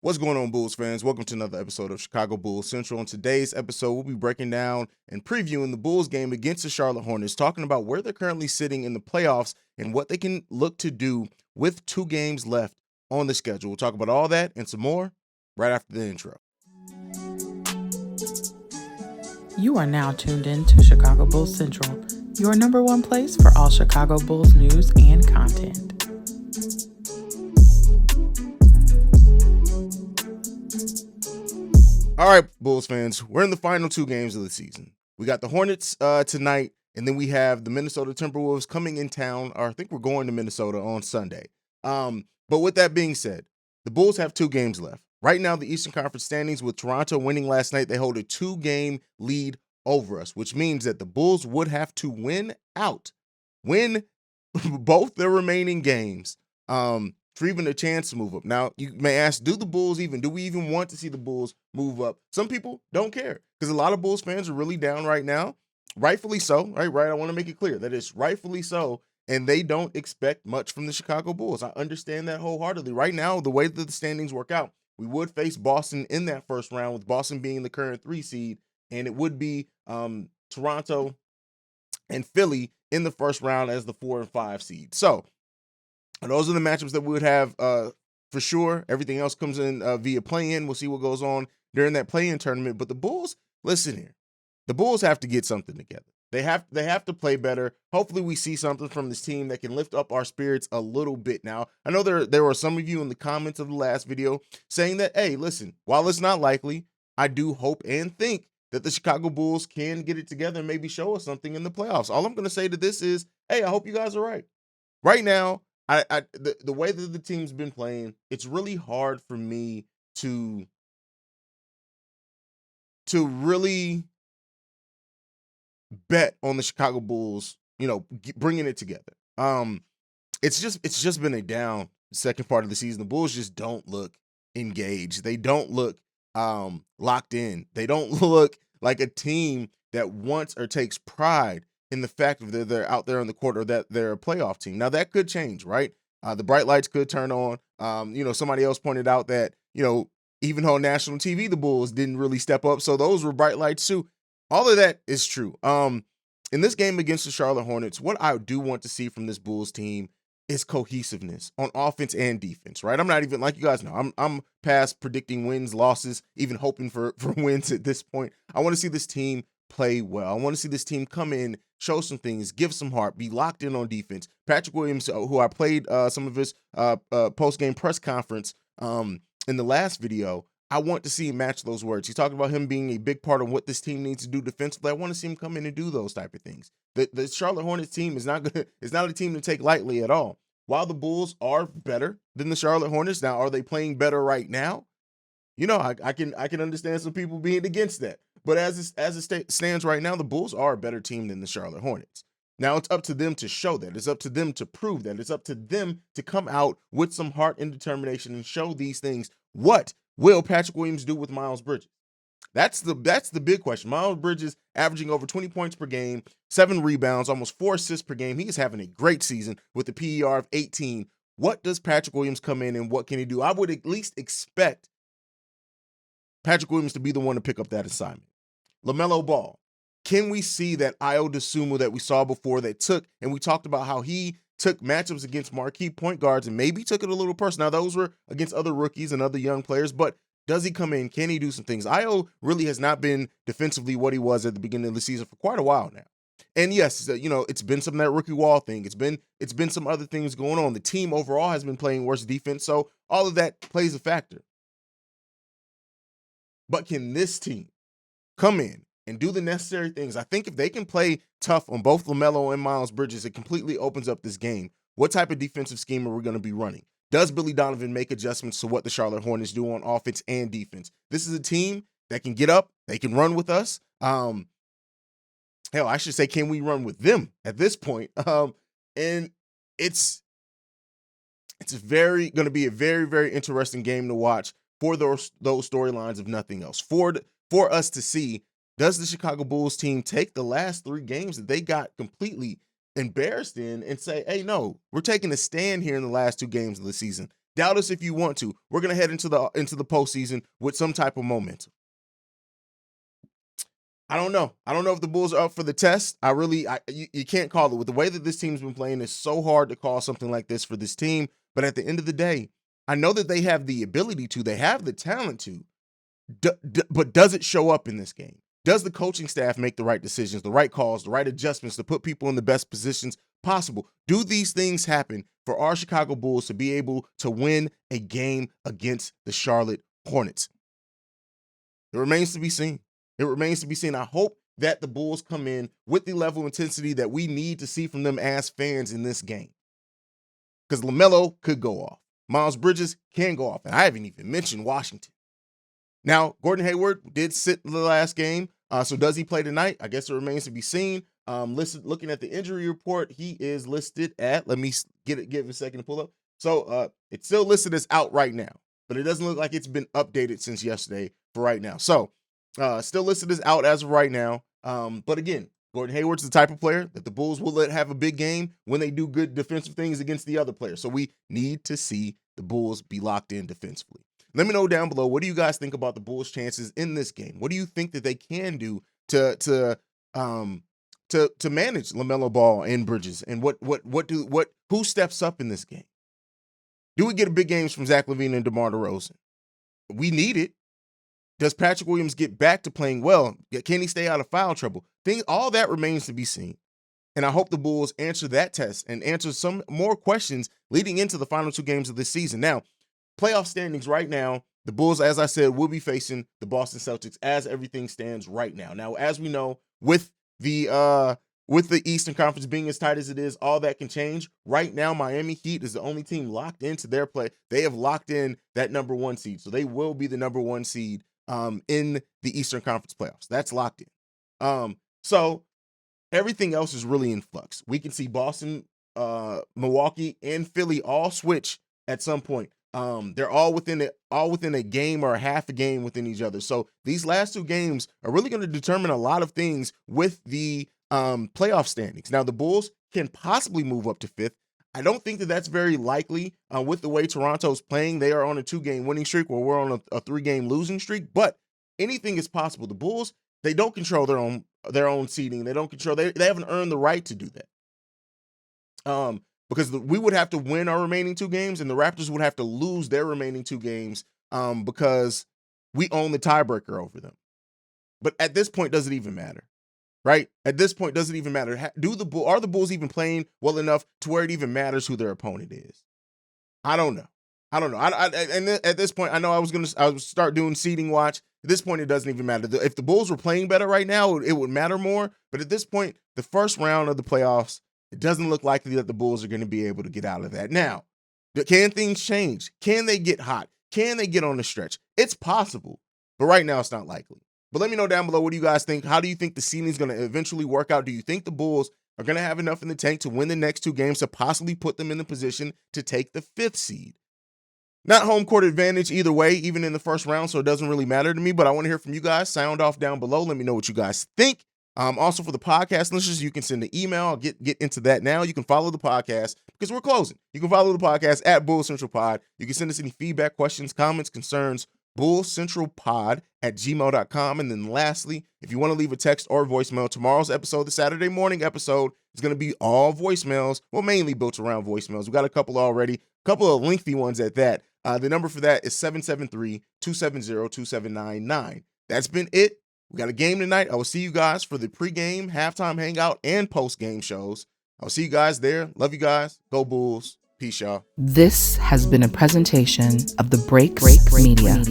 What's going on, Bulls fans? Welcome to another episode of Chicago Bulls Central. On today's episode, we'll be breaking down and previewing the Bulls game against the Charlotte Hornets, talking about where they're currently sitting in the playoffs and what they can look to do with 2 games left on the schedule. We'll talk about all that and some more right after the intro. You are now tuned in to Chicago Bulls Central, your number one place for all Chicago Bulls news and content. All right, Bulls fans, we're in the final 2 games of the season. We got the Hornets tonight, and then we have the Minnesota Timberwolves coming in town, or I think we're going to Minnesota on Sunday. But with that being said, the Bulls have 2 games left. Right now, the Eastern Conference standings, with Toronto winning last night, they hold a 2-game lead over us, which means that the Bulls would have to win both their remaining games for even a chance to move up. Now, you may ask, do we even want to see the Bulls move up? Some people don't care because a lot of Bulls fans are really down right now. Rightfully so, right? I want to make it clear that it's rightfully so, and they don't expect much from the Chicago Bulls. I understand that wholeheartedly. Right now, the way that the standings work out, we would face Boston in that first round, with Boston being the current 3 seed, and it would be Toronto and Philly in the first round as the 4 and 5 seed. So those are the matchups that we would have for sure. Everything else comes in via play-in. We'll see what goes on during that play-in tournament. But the Bulls, listen here, the Bulls have to get something together. They have to play better. Hopefully we see something from this team that can lift up our spirits a little bit. Now, I know there were some of you in the comments of the last video saying that, hey, listen, while it's not likely, I do hope and think that the Chicago Bulls can get it together and maybe show us something in the playoffs. All I'm going to say to this is, hey, I hope you guys are right. Right now, the way that the team's been playing, it's really hard for me to really bet on the Chicago Bulls, bringing it together. It's just been a down second part of the season. The Bulls just don't look engaged. They don't look locked in. They don't look like a team that wants or takes pride in the fact that they're out there on the court, or that they're a playoff team. Now, that could change, right? The bright lights could turn on. Somebody else pointed out that, even on national TV, the Bulls didn't really step up. So those were bright lights too. All of that is true. In this game against the Charlotte Hornets, what I do want to see from this Bulls team is cohesiveness on offense and defense, right? I'm not even, like you guys know, I'm past predicting wins, losses, even hoping for wins at this point. I want to see this team play well. I want to see this team come in, show some things, give some heart, be locked in on defense. Patrick Williams, who I played some of his post-game press conference in the last video, I want to see him match those words. He's talking about him being a big part of what this team needs to do defensively. I want to see him come in and do those type of things. The Charlotte Hornets team is not a team to take lightly at all. While the Bulls are better than the Charlotte Hornets, now, are they playing better right now? I can understand some people being against that. But as it stands right now, the Bulls are a better team than the Charlotte Hornets. Now, it's up to them to show that. It's up to them to prove that. It's up to them to come out with some heart and determination and show these things. What will Patrick Williams do with Miles Bridges? That's the big question. Miles Bridges averaging over 20 points per game, 7 rebounds, almost 4 assists per game. He is having a great season with a PER of 18. What does Patrick Williams come in and what can he do? I would at least expect Patrick Williams to be the one to pick up that assignment. LaMelo Ball. Can we see that Ayo Dosunmu that we saw before and we talked about how he took matchups against marquee point guards and maybe took it a little personal. Now, those were against other rookies and other young players, but does he come in? Can he do some things? Ayo really has not been defensively what he was at the beginning of the season for quite a while now. And yes, it's been some of that rookie wall thing. It's been some other things going on. The team overall has been playing worse defense, so all of that plays a factor. But can this team come in and do the necessary things? I think if they can play tough on both LaMelo and Miles Bridges, it completely opens up this game. What type of defensive scheme are we going to be running? Does Billy Donovan make adjustments to what the Charlotte Hornets do on offense and defense? This is a team that can get up. They can run with us. Hell, I should say, can we run with them at this point? And it's going to be a very, very interesting game to watch for those storylines, if nothing else. For us to see, does the Chicago Bulls team take the last 3 games that they got completely embarrassed in and say, hey, no, we're taking a stand here in the last 2 games of the season. Doubt us if you want to. We're gonna head into the postseason with some type of momentum. I don't know. I don't know if the Bulls are up for the test. You can't call it. With the way that this team's been playing, it's so hard to call something like this for this team. But at the end of the day, I know that they have the ability to, they have the talent to, but does it show up in this game? Does the coaching staff make the right decisions, the right calls, the right adjustments to put people in the best positions possible? Do these things happen for our Chicago Bulls to be able to win a game against the Charlotte Hornets? It remains to be seen. It remains to be seen. I hope that the Bulls come in with the level of intensity that we need to see from them as fans in this game. Because LaMelo could go off. Miles Bridges can go off. And I haven't even mentioned Washington. Now, Gordon Hayward did sit the last game. So does he play tonight? I guess it remains to be seen. Looking at the injury report, he is listed at, let me give it a second to pull up. So it's still listed as out right now, but it doesn't look like it's been updated since yesterday for right now. So still listed as out as of right now. But again, Gordon Hayward's the type of player that the Bulls will let have a big game when they do good defensive things against the other players. So we need to see the Bulls be locked in defensively. Let me know down below, what do you guys think about the Bulls' chances in this game? What do you think that they can do to manage LaMelo Ball and Bridges? And who steps up in this game? Do we get big games from Zach LaVine and DeMar DeRozan? We need it. Does Patrick Williams get back to playing well? Can he stay out of foul trouble? All that remains to be seen. And I hope the Bulls answer that test and answer some more questions leading into the final two games of this season. Now, playoff standings right now, the Bulls, as I said, will be facing the Boston Celtics as everything stands right now. Now, as we know, with the Eastern Conference being as tight as it is, all that can change. Right now, Miami Heat is the only team locked into their play. They have locked in that number one seed. So they will be the number one seed in the Eastern Conference playoffs. That's locked in. So everything else is really in flux. We can see Boston, Milwaukee, and Philly all switch at some point. They're all within a game or a half a game within each other. So these last two games are really going to determine a lot of things with the playoff standings. Now, the Bulls can possibly move up to fifth. I don't think that that's very likely with the way Toronto's playing. They are on a 2-game winning streak where we're on a 3-game losing streak, but anything is possible. The Bulls, they don't control their own seeding. They don't control, they haven't earned the right to do that. Because we would have to win our remaining 2 games and the Raptors would have to lose their remaining 2 games because we own the tiebreaker over them. But at this point, does it even matter? Right? At this point, does it even matter? Are the Bulls even playing well enough to where it even matters who their opponent is? I don't know. And at this point, I know I would start doing seeding watch. At this point, it doesn't even matter. If the Bulls were playing better right now, it would matter more. But at this point, the first round of the playoffs, it doesn't look likely that the Bulls are going to be able to get out of that. Now, can things change? Can they get hot? Can they get on the stretch? It's possible, but right now it's not likely. But let me know down below, what do you guys think? How do you think the seeding is going to eventually work out? Do you think the Bulls are going to have enough in the tank to win the next 2 games to possibly put them in the position to take the 5th seed? Not home court advantage either way, even in the first round, so it doesn't really matter to me, but I want to hear from you guys. Sound off down below. Let me know what you guys think. Also, for the podcast listeners, you can send an email. I'll get into that now. You can follow the podcast because we're closing. You can follow the podcast at Bull Central Pod. You can send us any feedback, questions, comments, concerns, bullcentralpod@gmail.com. And then lastly, if you want to leave a text or voicemail, tomorrow's episode, the Saturday morning episode, is going to be all voicemails. Well, mainly built around voicemails. We got a couple already, a couple of lengthy ones at that. The number for that is 773-270-2799. That's been it. We got a game tonight. I will see you guys for the pregame, halftime hangout, and post-game shows. I'll see you guys there. Love you guys. Go Bulls. Peace, y'all. This has been a presentation of the Break Media.